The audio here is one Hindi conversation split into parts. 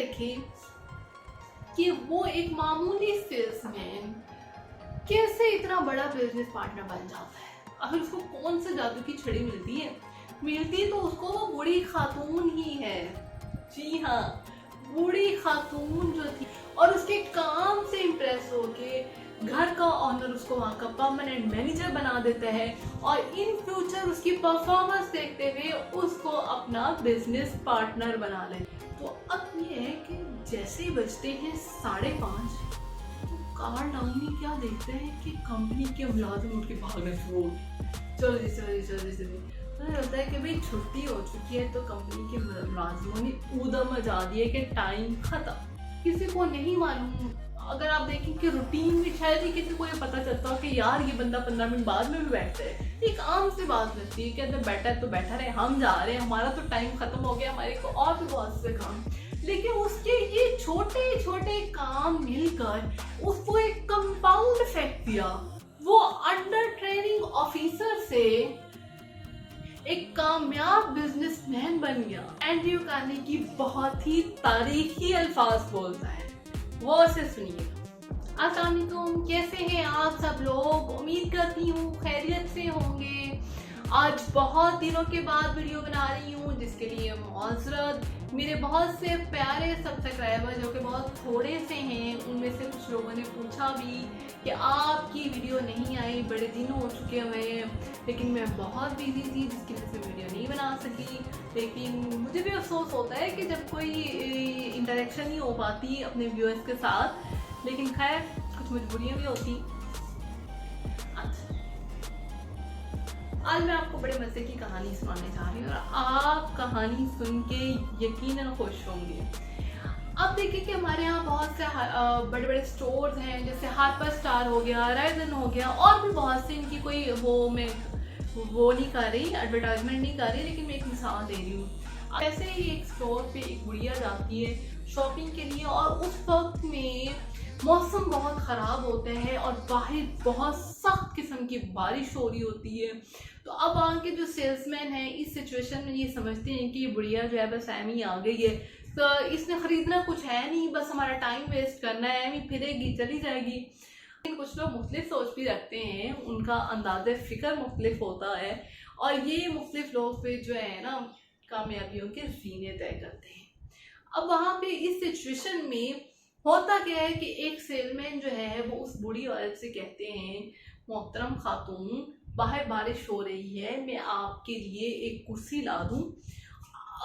देखें कि वो एक मामूली सेल्समैन कैसे इतना बड़ा बिजनेस पार्टनर बन जाता है। आखिर उसको कौन से जादू की छड़ी मिलती तो उसको वो बूढ़ी खातून ही है। जी हाँ, बूढ़ी खातून जो थी, और उसके काम से इम्प्रेस होके घर का ऑनर उसको वहाँ का परमानेंट मैनेजर बना देता है और इन फ्यूचर उसकी परफॉर्मेंस देखते हुए उसको अपना बिजनेस पार्टनर बना ले। तो अब ये है कि जैसे ही बजते हैं 5:30 तो कार्ल डाउनी क्या देखते हैं कि कंपनी के मुलाजिम उठ के भागना शुरू हो गए। जल्दी तो लगता है कि भाई छुट्टी हो चुकी है, तो कंपनी के मुलाजिमों ने ऊधम मचा दिया कि टाइम खत्म। किसी को नहीं मालूम, अगर आप देखें कि रूटीन में शायद ही किसी को ये पता चलता हो कि यार ये बंदा 15 मिनट बाद में भी बैठता है। एक आम सी बात लगती है कि अगर बैठा है तो बैठा रहे, हम जा रहे हैं, हमारा तो टाइम खत्म हो गया, हमारे को और भी बहुत से काम। लेकिन उसके ये छोटे छोटे काम मिलकर उसको एक कंपाउंड इफेक्ट दिया। वो अंडर ट्रेनिंग ऑफिसर से एक कामयाब बिजनेसमैन बन गया। एंड्रयू कार्नेगी बहुत ही तारीखी अल्फाज बोलता है, वो से सुनिएगा। अस्सलाम वालेकुम, कैसे हैं आप सब लोग? उम्मीद करती हूँ खैरियत से होंगे। आज बहुत दिनों के बाद वीडियो बना रही हूँ, जिसके लिए माजरत। मेरे बहुत से प्यारे सब्सक्राइबर जो कि बहुत थोड़े से हैं, उनमें से कुछ लोगों ने पूछा भी कि आपकी वीडियो नहीं आई, बड़े दिन हो चुके हुए हैं। लेकिन मैं बहुत बिजी थी, जिसकी वजह से वीडियो नहीं बना सकी। लेकिन मुझे भी अफसोस होता है कि जब कोई इंटरेक्शन नहीं हो पाती अपने व्यूअर्स के साथ। लेकिन खैर, कुछ मजबूरियाँ भी होती। आज मैं आपको बड़े मजे की कहानी सुनाने जा रही हूँ और आप कहानी सुन के यकीनन खुश होंगे। अब देखिए कि हमारे यहाँ बहुत से बड़े बड़े स्टोर्स हैं, जैसे हार्पर स्टार हो गया, राइजन हो गया, और भी बहुत से। इनकी कोई मैं नहीं कर रही, एडवर्टाइजमेंट नहीं कर रही, लेकिन मैं एक मिसाल दे रही हूँ। ऐसे ही एक स्टोर पे एक गुड़िया जाती है शॉपिंग के लिए, और उस वक्त में मौसम बहुत ख़राब होता है और बाहर बहुत सख्त किस्म की बारिश हो रही होती है। तो अब आके जो सेल्समैन है इस सिचुएशन में ये समझते हैं कि ये बुढ़िया जो है बस एमी आ गई है, तो इसने ख़रीदना कुछ है नहीं, बस हमारा टाइम वेस्ट करना है, एमी फिरेगी चली जाएगी। लेकिन कुछ लोग मुख्तलिफ सोच भी रखते हैं, उनका अंदाज़ फ़िक्र मुख्तलिफ होता है, और ये मुख्तलिफ लोग फिर जो है ना कामयाबियों के ज़ीने तय करते हैं। अब वहाँ पे इस सिचुएशन में होता क्या है कि एक सेलमैन जो है वो उस बूढ़ी औरत से कहते हैं, मोहतरम खातून, बाहर बारिश हो रही है, मैं आपके लिए एक कुर्सी ला दूं।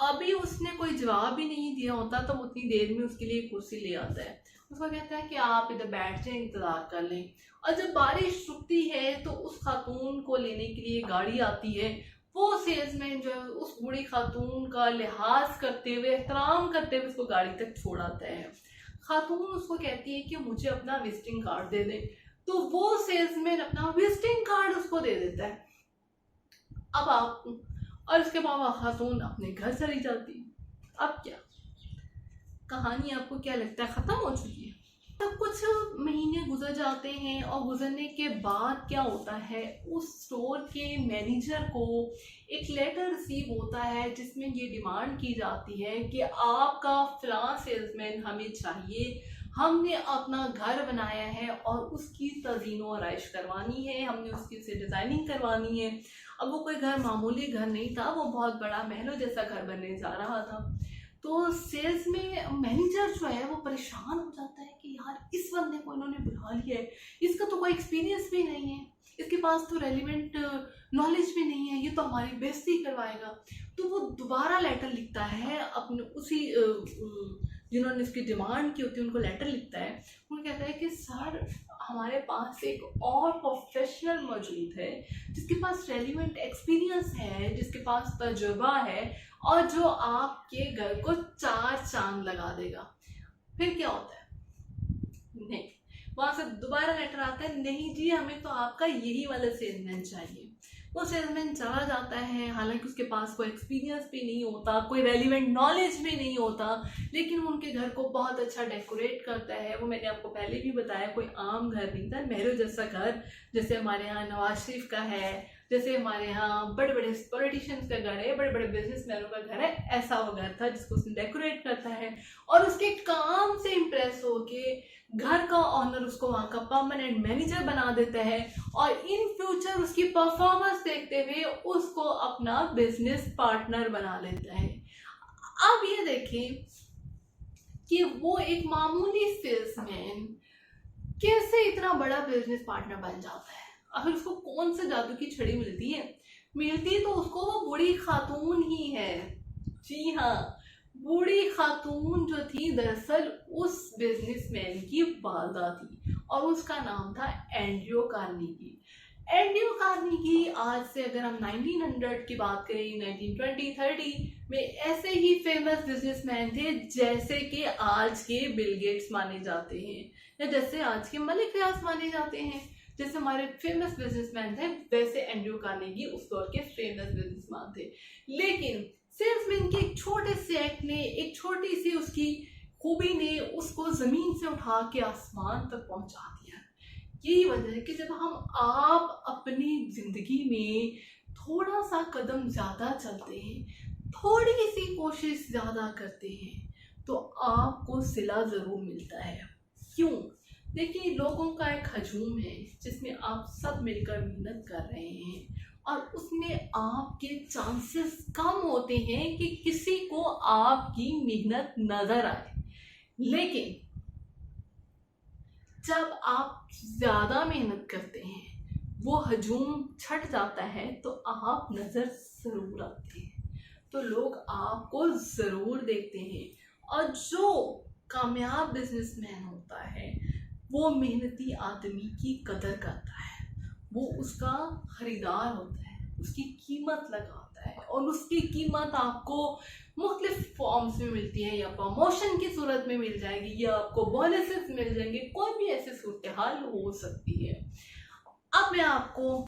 अभी उसने कोई जवाब भी नहीं दिया होता तो उतनी देर में उसके लिए कुर्सी ले आता है। उसको कहता है कि आप इधर बैठ जाए, इंतज़ार कर लें। और जब बारिश रुकती है तो उस खातून को लेने के लिए गाड़ी आती है। वो सेल्समैन जो है उस बूढ़ी खातून का लिहाज करते हुए, एहतराम करते हुए उसको गाड़ी तक छोड़ाता है। खातून उसको कहती है कि मुझे अपना विजिटिंग कार्ड दे दे, तो वो सेल्समैन अपना विजिटिंग कार्ड उसको दे देता है। अब आप, और उसके बाद खातून अपने घर चली जाती है। अब क्या कहानी, आपको क्या लगता है खत्म हो चुकी है? तो कुछ महीने गुजर जाते हैं, और गुजरने के बाद क्या होता है, उस स्टोर के मैनेजर को एक लेटर रिसीव होता है जिसमें ये डिमांड की जाती है कि आपका फलां सेल्समैन हमें चाहिए, हमने अपना घर बनाया है और उसकी तज़ीनो आराइश करवानी है, हमने उसकी से डिज़ाइनिंग करवानी है। अब वो कोई घर मामूली घर नहीं था, वो बहुत बड़ा महलों जैसा घर बनने जा रहा था। तो सेल्स में मैनेजर जो है वो परेशान हो जाता है कि यार इस बंदे को इन्होंने बुला लिया है, इसका तो कोई एक्सपीरियंस भी नहीं है, इसके पास तो रेलिवेंट नॉलेज भी नहीं है, ये तो हमारी बेइज्जती करवाएगा। तो वो दोबारा लेटर लिखता है अपने उसी जिन्होंने इसकी डिमांड की होती है उनको लेटर लिखता है। उन्हें कहता है कि सर, हमारे पास एक और प्रोफेशनल मौजूद है जिसके पास रेलिवेंट एक्सपीरियंस है, जिसके पास तजुर्बा है, और जो आपके घर को 4 चांद लगा देगा। फिर क्या होता है? नहीं, वहां से दोबारा लेटर आता है, नहीं जी, हमें तो आपका यही वाला सेल्समैन चाहिए। वो सेल्समैन चला जाता है, हालांकि उसके पास कोई एक्सपीरियंस भी नहीं होता, कोई रेलिवेंट नॉलेज भी नहीं होता, लेकिन वो उनके घर को बहुत अच्छा डेकोरेट करता है। वो मैंने आपको पहले भी बताया, कोई आम घर नहीं था, महलों जैसा घर, जैसे हमारे यहाँ नवाज शरीफ का है, जैसे हमारे यहाँ बड़े बड़े पॉलिटिशियंस का घर है, बड़े बड़े बिजनेसमैनों का घर है, ऐसा वो घर था जिसको उसने डेकोरेट करता है और उसके काम से इम्प्रेस होके घर का ऑनर उसको वहाँ का परमानेंट मैनेजर बना देता है और इन फ्यूचर उसकी परफॉर्मेंस देखते हुए उसको अपना बिजनेस पार्टनर बना लेता है। अब ये देखें कि वो एक मामूली सेल्समैन कैसे इतना बड़ा बिजनेस पार्टनर बन जाता है। आखिर उसको कौन सा जादू की छड़ी मिलती तो उसको वो बूढ़ी खातून ही है। जी हाँ, बूढ़ी खातून जो थी दरअसल उस बिजनेसमैन की वालदा थी और उसका नाम था एंड्रयू कार्नेगी। एंड्रयू कार्नेगी आज से अगर हम 1900 की बात करें, 1920-30 में ऐसे ही फेमस बिजनेसमैन थे जैसे कि आज के बिल गेट्स माने जाते हैं या जैसे आज के मलिक रियाज माने जाते हैं। जैसे हमारे फेमस बिजनेसमैन थे वैसे एंड्रयू कार्नेगी उस दौर के फेमस बिजनेसमैन थे। लेकिन सेल्समैन के एक छोटे से एक्ट ने, एक छोटी सी उसकी खूबी ने उसको जमीन से उठा के आसमान तक पहुंचा दिया। यही वजह है कि जब आप अपनी जिंदगी में थोड़ा सा कदम ज्यादा चलते हैं, थोड़ी सी कोशिश ज्यादा करते हैं, तो आपको सिला जरूर मिलता है। क्यों? देखिए, लोगों का एक हजूम है जिसमें आप सब मिलकर मेहनत कर रहे हैं और उसमें आपके चांसेस कम होते हैं कि किसी को आपकी मेहनत नजर आए। लेकिन जब आप ज्यादा मेहनत करते हैं, वो हजूम छट जाता है तो आप नजर जरूर आते हैं, तो लोग आपको जरूर देखते हैं। और जो कामयाब बिजनेसमैन होता है वो मेहनती आदमी की कदर करता है, वो उसका खरीदार होता है, उसकी कीमत लगाता है और उसकी कीमत आपको मुख्तलिफ फॉर्म्स में मिलती है, या प्रमोशन की सूरत में मिल जाएगी या आपको बोनसेस मिल जाएंगे, कोई भी ऐसी सूरत हाल हो सकती है। अब मैं आपको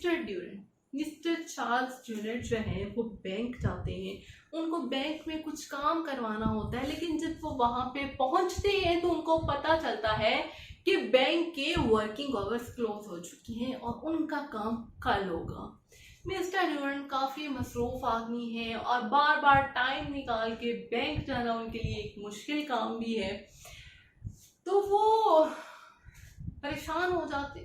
मिस्टर चार्ल्स ड्यूरेंट जो है वो बैंक जाते हैं, उनको बैंक में कुछ काम करवाना होता है, लेकिन जब वो वहां पे पहुंचते हैं तो उनको पता चलता है कि बैंक के वर्किंग आवर्स क्लोज हो चुकी हैं और उनका काम कल होगा। मिस्टर ड्यूरेंट काफ़ी मसरूफ आदमी है और बार बार टाइम निकाल के बैंक जाना उनके लिए एक मुश्किल काम भी है, तो वो परेशान हो जाते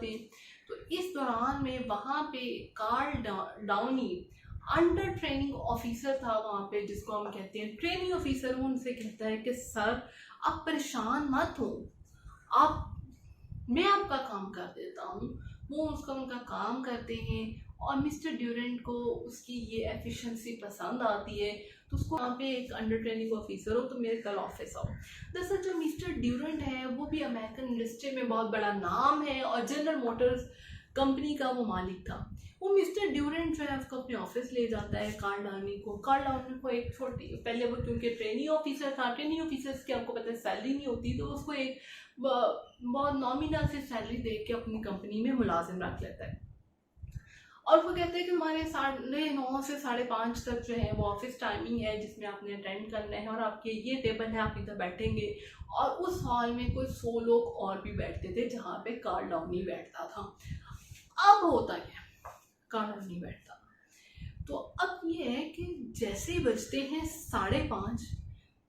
हैं। तो इस दौरान में वहाँ पे Carl Downey under training officer था वहाँ पे, जिसको हम कहते हैं ट्रेनिंग ऑफिसर, वो उनसे कहता है कि सर आप परेशान मत हो, मैं आपका काम कर देता हूँ। वो उनका काम करते हैं और मिस्टर ड्यूरेंट को उसकी ये एफिशिएंसी पसंद आती है, तो उसको वहाँ पे एक अंडर ट्रेनिंग ऑफिसर हो तो मेरे कल ऑफिस आओ। दरअसल जो मिस्टर ड्यूरेंट है वो भी अमेरिकन इंडस्ट्री में बहुत बड़ा नाम है और जनरल मोटर्स कंपनी का वो मालिक था। वो मिस्टर ड्यूरेंट जो है उसको अपने ऑफिस ले जाता है कार्ल डाउनी को एक छोटी, पहले वो क्योंकि ट्रेनिंग ऑफिसर था, ट्रेनिंग ऑफिसर्स की आपको पता है सैलरी नहीं होती, तो उसको एक बहुत नॉमिनल से सैलरी दे के अपनी कंपनी में मुलाजिम रख लेता है और वो कहते हैं कि हमारे 9:30 से 5:30 तक जो है वो ऑफिस टाइमिंग है जिसमें आपने अटेंड करना है और आपके ये टेबल है, आप इधर बैठेंगे। और उस हॉल में कोई 100 लोग और भी बैठते थे जहाँ पे कार्ल डाउनी बैठता था। अब होता क्या, कार्ल डाउनी बैठता, तो अब ये है कि जैसे ही बजते हैं 5:30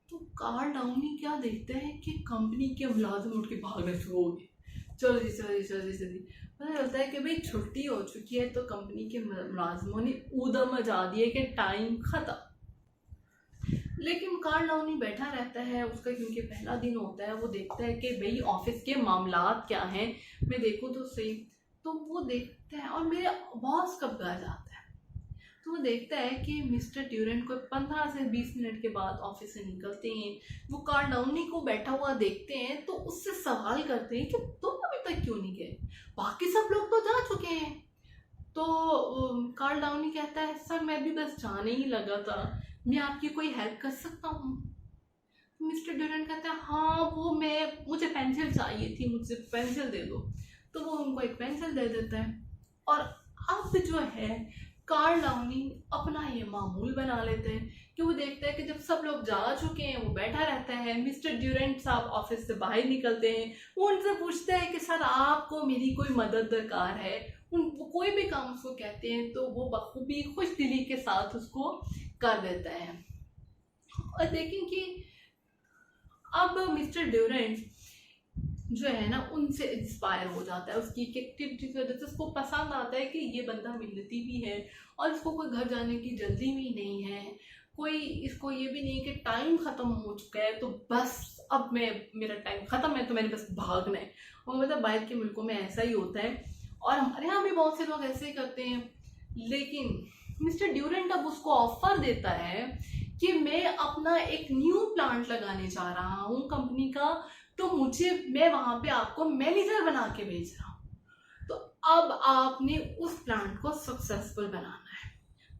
तो कार्ल डाउनी क्या देखता है कि कंपनी के मुलाजिम उठ के भागना शुरू हो गए, जल्दी पता चलता है कि भाई छुट्टी हो चुकी है, तो कंपनी के मुलाजिमों ने ऊधम मचा दिए कि टाइम खत्म। लेकिन कार्ल डाउनी बैठा रहता है, उसका क्योंकि पहला दिन होता है, वो देखता है कि भाई ऑफिस के मामलात क्या हैं, मैं देखूँ तो सही। तो वो देखता है और मेरे बॉस कब घर जाता है, तो वो देखता है कि मिस्टर ड्यूरेंट को 15 से 20 मिनट के बाद ऑफिस से निकलते हैं। वो कार्ल डाउनी को बैठा हुआ देखते हैं तो उससे सवाल करते हैं कि तुम अभी तक क्यों नहीं गए, बाकी सब लोग तो जा चुके हैं। तो कार्ल डाउनी कहता है सर मैं भी बस जाने ही लगा था, मैं आपकी कोई हेल्प कर सकता हूँ। मिस्टर ड्यूरेंट कहता है हाँ वो मुझे पेंसिल चाहिए थी, मुझसे पेंसिल दे दो। तो वो उनको एक पेंसिल दे देता है और अब जो है कार्ल डाउनी अपना ये मामूल बना लेते हैं कि वो देखता है कि जब सब लोग जा चुके हैं वो बैठा रहता है। मिस्टर ड्यूरेंट साहब ऑफिस से बाहर निकलते हैं, वो उनसे पूछते हैं कि सर आपको मेरी कोई मदद दरकार है। वो कोई भी काम उसको कहते हैं तो वो बखूबी खुश दिली के साथ उसको कर देता है। और देखें कि अब मिस्टर ड्यूरेंट जो है ना उनसे इंस्पायर हो जाता है, उसकी एक्टिविटी की वजह से उसको पसंद आता है कि ये बंदा मेहनती भी है और इसको कोई घर जाने की जल्दी भी नहीं है, कोई इसको ये भी नहीं कि टाइम ख़त्म हो चुका है तो बस अब मेरा टाइम ख़त्म है तो मैंने बस भागना है। और मतलब बाहर के मुल्कों में ऐसा ही होता है और हमारे यहाँ भी बहुत से लोग ऐसे ही करते हैं। लेकिन मिस्टर ड्यूरेंट अब उसको ऑफर देता है कि मैं अपना एक न्यू प्लांट लगाने जा रहा हूँ कंपनी का, तो मैं वहां पे आपको मैनेजर बना के भेज रहा हूँ, तो अब आपने उस प्लांट को सक्सेसफुल बनाना है।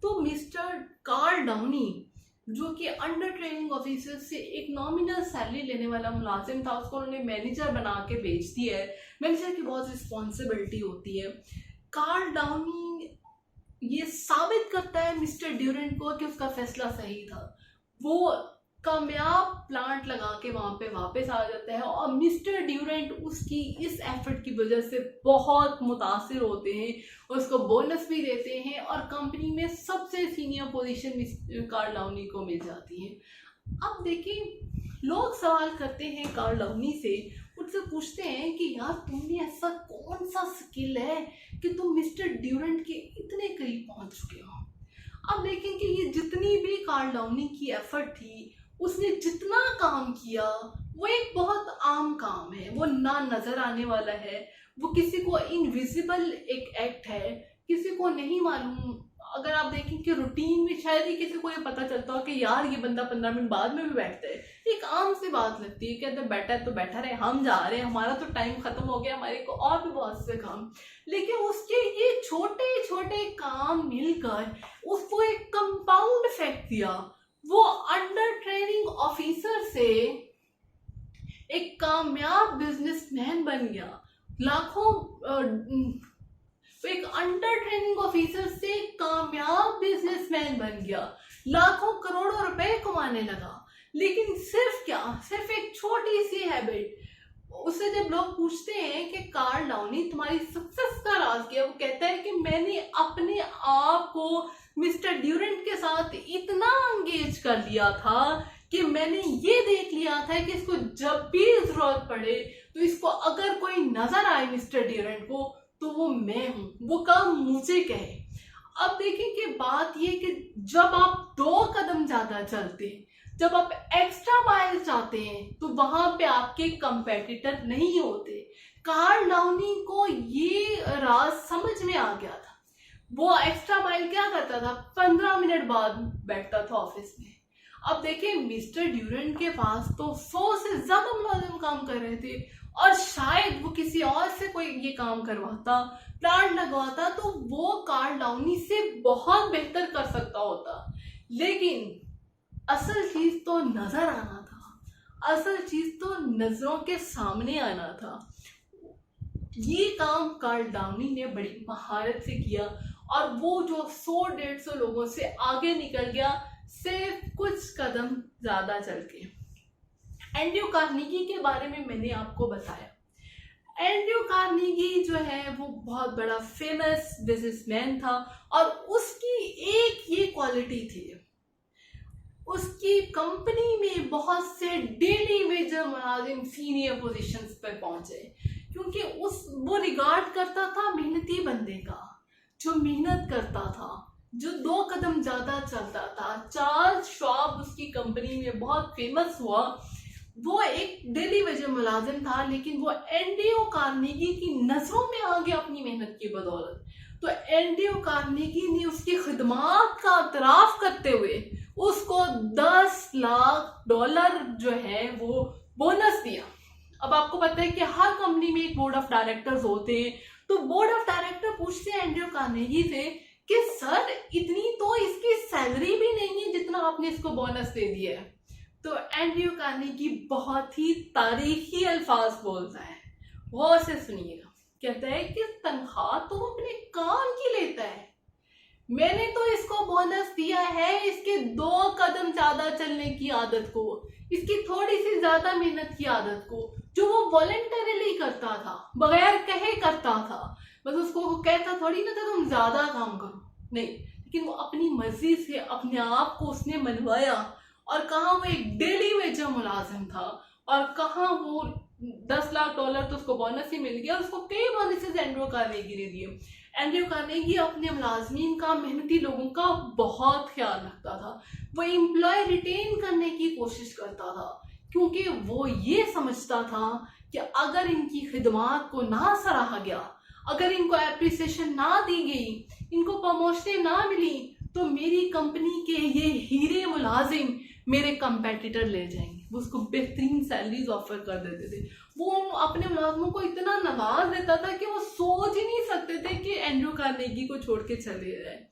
तो मिस्टर कार्ल डाउनी जो कि अंडर ट्रेनिंग ऑफिसर से एक नॉमिनल सैलरी लेने वाला मुलाजिम था, उसको उन्होंने मैनेजर बना के भेज दिया है। मैनेजर की बहुत रिस्पॉन्सिबिलिटी होती है। कार्ल डाउनी ये साबित करता है मिस्टर ड्यूरेंट को कि उसका फैसला सही था। वो कामयाब प्लांट लगा के वहां पे वापस आ जाता है और मिस्टर ड्यूरेंट उसकी इस एफर्ट की वजह से बहुत मुतासिर होते हैं, उसको बोनस भी देते हैं और कंपनी में सबसे सीनियर पोजीशन कार्ल डाउनी को मिल जाती है। अब देखिए लोग सवाल करते हैं कार्ल डाउनी से, उनसे पूछते हैं कि यार तुमने ऐसा कौन सा स्किल है कि तुम मिस्टर ड्यूरेंट के इतने करीब पहुंच चुके हो। अब देखें कि ये जितनी भी कार्ल डाउनी की एफर्ट थी, उसने जितना काम किया वो एक बहुत आम काम है, वो ना नजर आने वाला है, वो किसी को इनविजिबल एक एक्ट है, किसी को नहीं मालूम। अगर आप देखें कि रूटीन में शायद ही किसी को ये पता चलता हो कि यार ये बंदा 15 मिनट बाद में भी बैठता है, एक आम सी बात लगती है कि अगर बैठा है तो बैठा रहे, हम जा रहे हैं, हमारा तो टाइम खत्म हो गया, हमारे को और भी बहुत से काम। लेकिन उसके ये छोटे छोटे काम मिलकर उसको एक कंपाउंड इफेक्ट दिया। वो अंडर ट्रेनिंग ऑफिसर से एक कामयाब बिजनेसमैन बन गया, एक अंडर ट्रेनिंग ऑफिसर से कामयाब बिजनेसमैन बन गया, लाखों करोड़ों रुपए कमाने लगा। लेकिन सिर्फ एक छोटी सी हैबिट। उससे जब लोग पूछते हैं कि कार्ल डाउनी तुम्हारी सक्सेस का राज क्या, वो कहता है कि मैंने अपने आप को मिस्टर ड्यूरेंट के साथ इतना एंगेज कर लिया था कि मैंने ये देख लिया था कि इसको जब भी जरूरत पड़े तो इसको अगर कोई नजर आए मिस्टर ड्यूरेंट को तो वो मैं हूं, वो काम मुझे कहे। अब देखें कि बात ये कि जब आप 2 कदम ज्यादा चलते हैं, जब आप एक्स्ट्रा माइल चाहते हैं तो वहां पे आपके कंपेटिटर नहीं होते। कार्ल डाउनी को ये राज समझ में आ गया था। वो एक्स्ट्रा माइल क्या करता था, 15 मिनट बाद बैठता था ऑफिस में। अब देखिए मिस्टर ड्यूरेंट के पास तो 100 से ज्यादा मुलाजिम काम कर रहे थे और शायद वो किसी और से कोई ये काम करवाता, प्लांट लगवाता, तो वो कार्ल डाउनी से बहुत बेहतर कर सकता होता। लेकिन असल चीज तो नजर आना था, असल चीज तो नजरों के सामने आना था। ये काम कार्ल डाउनी ने बड़ी महारत से किया और वो जो 100-150 लोगों से आगे निकल गया सिर्फ कुछ कदम ज्यादा चल के। एंड्रयू कार्नेगी के बारे में मैंने आपको बताया। एंड्रयू कार्नेगी जो है वो बहुत बड़ा फेमस बिजनेसमैन था और उसकी एक ये क्वालिटी थी, उसकी कंपनी में बहुत से डेली वेजर मुलाजिम सीनियर पोजीशंस पर पहुंचे क्योंकि वो रिगार्ड करता था मेहनती बंदे का, जो मेहनत करता था, जो 2 कदम ज्यादा चलता था। चार्ल्स श्वाब उसकी कंपनी में बहुत फेमस हुआ। वो एक डेली वेजर मुलाजिम था लेकिन वो एंड्रयू कार्नेगी की नजरों में आ गया अपनी मेहनत की बदौलत। तो एंड्रयू कार्नेगी ने उसकी खिदमात का एतराफ करते हुए उसको $10 लाख जो है वो बोनस दिया। अब आपको पता है कि हर कंपनी में एक बोर्ड ऑफ डायरेक्टर्स होते हैं, तो बोर्ड ऑफ डायरेक्टर पूछते हैं एंड्रयू कार्नेगी से कि सर इतनी तो इसकी सैलरी भी नहीं है जितना आपने इसको बोनस दे दिया है। तो एंड्रयू कार्नेगी बहुत ही तारीखी अल्फाज बोलता है, वो से सुनिएगा। कहता है कि तनख्वाह तो वो अपने काम की लेता है, मैंने तो इसको बोनस दिया है इसके 2 कदम ज्यादा चलने की आदत को, इसकी थोड़ी सी ज्यादा मेहनत की आदत को, जो वो वॉलंटरीली करता था, बगैर कहे करता था। बस उसको वो कहता थोड़ी ना था तुम ज़्यादा काम करो, नहीं, लेकिन वो अपनी मर्जी से अपने आप को उसने मनवाया। और कहाँ वो एक डेली वेजर मुलाजिम था, और कहाँ वो $10 लाख तो उसको बोनस ही मिल गया। उसको कई बोनसेस एंड्रयू कार्नेगी ने दिए। एंड्रयू कार्नेगी अपने मुलाजमीन का, मेहनती लोगों का बहुत ख्याल रखता था। वो एम्प्लॉय रिटेन करने की कोशिश करता था, क्योंकि वो ये समझता था कि अगर इनकी खिदमात को ना सराहा गया, अगर इनको एप्रिसिएशन ना दी गई, इनको प्रमोशनें ना मिली, तो मेरी कंपनी के ये हीरे मुलाजिम मेरे कंपेटिटर ले जाएंगे। वो उसको बेहतरीन सैलरीज ऑफर कर देते थे। वो अपने मुलाजमों को इतना नवाज देता था कि वो सोच ही नहीं सकते थे कि एंड्रयू कार्नेगी को छोड़ के चले जाए।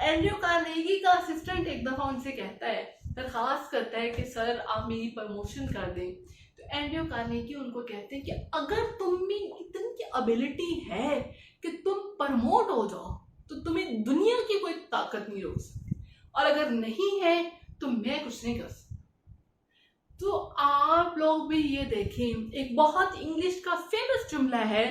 एंड्रयू कार्नेगी का असिस्टेंट एक दफा उनसे कहता है, दरखास्त करता है कि सर आप मेरी प्रमोशन कर दें। तो एंड्रयू कार्नेगी उनको कहते हैं कि अगर तुम में इतनी एबिलिटी है कि तुम प्रमोट हो जाओ, तो तुम्हें दुनिया की कोई ताकत नहीं रोक सकती, और अगर नहीं है तो मैं कुछ नहीं कर सकता। तो आप लोग भी ये देखें, एक बहुत इंग्लिश का फेमस जुमला है,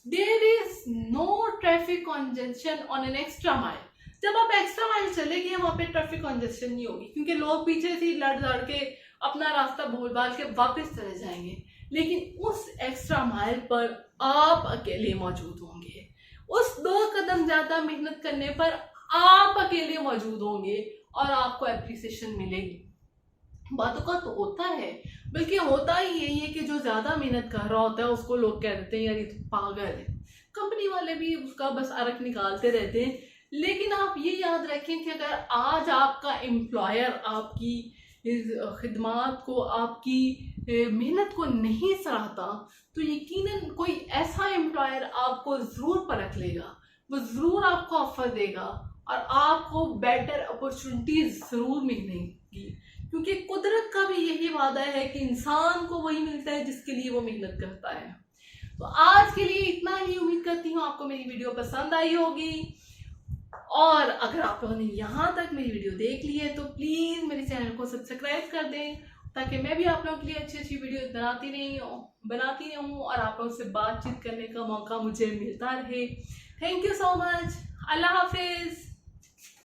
there is no traffic congestion on an extra mile. जब आप एक्स्ट्रा माइल चले गए वहां पे ट्रैफिक कंजेशन नहीं होगी, क्योंकि लोग पीछे से लड़ लड़ के अपना रास्ता भूल भाल के वापस चले जाएंगे। लेकिन उस एक्स्ट्रा माइल पर आप अकेले मौजूद होंगे, उस 2 कदम ज्यादा मेहनत करने पर आप अकेले मौजूद होंगे, और आपको एप्रिसिएशन मिलेगी। बातों का तो होता है, बल्कि होता ही यही है कि जो ज्यादा मेहनत कर रहा होता है उसको लोग कह देते हैं यार ये तो पागल है। कंपनी वाले भी उसका बस अरक निकालते रहते हैं। लेकिन आप ये याद रखें कि अगर आज आपका एम्प्लॉयर आपकी खिदमात को, आपकी मेहनत को नहीं सराहता, तो यकीनन कोई ऐसा एम्प्लॉयर आपको जरूर परख लेगा, वो जरूर आपको ऑफर देगा, और आपको बेटर अपॉर्चुनिटीज जरूर मिलेंगी। क्योंकि कुदरत का भी यही वादा है कि इंसान को वही मिलता है जिसके लिए वो मेहनत करता है। तो आज के लिए इतना ही। उम्मीद करती हूँ आपको मेरी वीडियो पसंद आई होगी, और अगर आप लोगों ने यहाँ तक मेरी वीडियो देख ली है तो प्लीज मेरे चैनल को सब्सक्राइब कर दें, ताकि मैं भी आप लोगों के लिए अच्छी अच्छी वीडियो बनाती रहूँ और आप लोगों से बातचीत करने का मौका मुझे मिलता रहे। Thank you so much. Allah Hafiz.